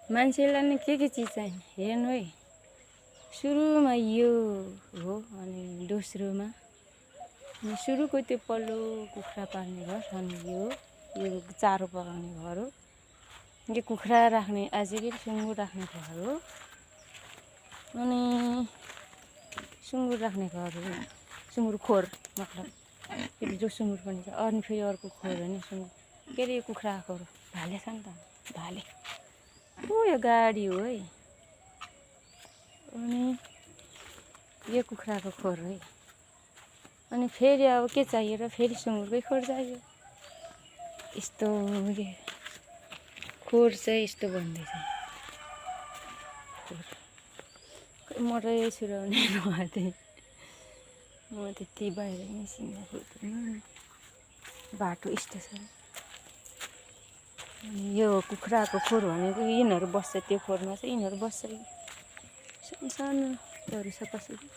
मान्छेलाई नि के चिज चाहिन्छ हेर्नु है। सुरुमा यो हो, अनि दोस्रोमा अनि सुरुको त्यो पल्लो कुखुरा पाल्ने घर, अनि यो चारो पकाउने घर हो। यो कुखुरा राख्ने अझै के सुँगुर राख्ने घर हो। अनि सुँगुर राख्ने घर हो, सुँगुर खोर मतलब जो सुँगुर पनि छ। अनि फेरि अर्को खोर हो नि सुँगुर, के अरे यो कुखुराको खोर भाले छ नि त, भाले। यो गाडी हो है। अनि यो कुखुराको खोर है। अनि फेरि अब के चाहियो र फेरि सुँगुरकै खोर चाहियो। यस्तो खोर चाहिँ यस्तो भन्दैछ। मरै सुराउने नभए म त्यति बाहिर निस्किँदा बाटो स्टेसन। अनि यो कुखुराको खोर भनेको यिनीहरू बस्छ, त्यो खोरमा चाहिँ यिनीहरू बस्छ। सानो छ कसरी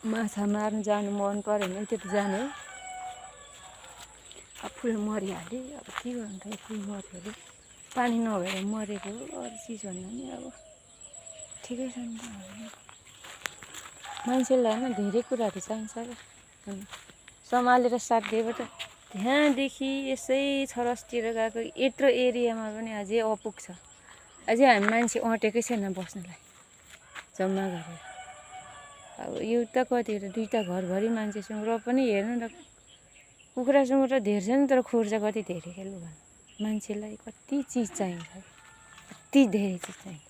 माछा मार्नु जानु मन पऱ्यो भने त्यो त जाने हो। अब फुल मरिहाल्यो, अब के गर्नु त, फुल मरिहाल्यो, पानी नभएर मरेको हो। अरू चिज भन्दा नि अब ठिकै छ नि त। मान्छेलाई होइन धेरै कुराहरू चाहिन्छ क्या, सम्हालेर साध्यो त। त्यहाँदेखि यसै छरसतिर गएको यत्रो एरियामा पनि अझै अपुग छ। अझै हामी मान्छे अँटेकै छैन बस्नलाई जम्मा गरेर। अब एउटा कतिवटा दुईवटा घरभरि मान्छे सुँगुर पनि हेर्नु न, कुखुरा सुँगुर त धेरै छ नि, तर खोर चाहिँ कति धेरै खेल्नु भन्नु। मान्छेलाई कति चिज चाहिन्छ, कति धेरै चिज चाहिन्छ।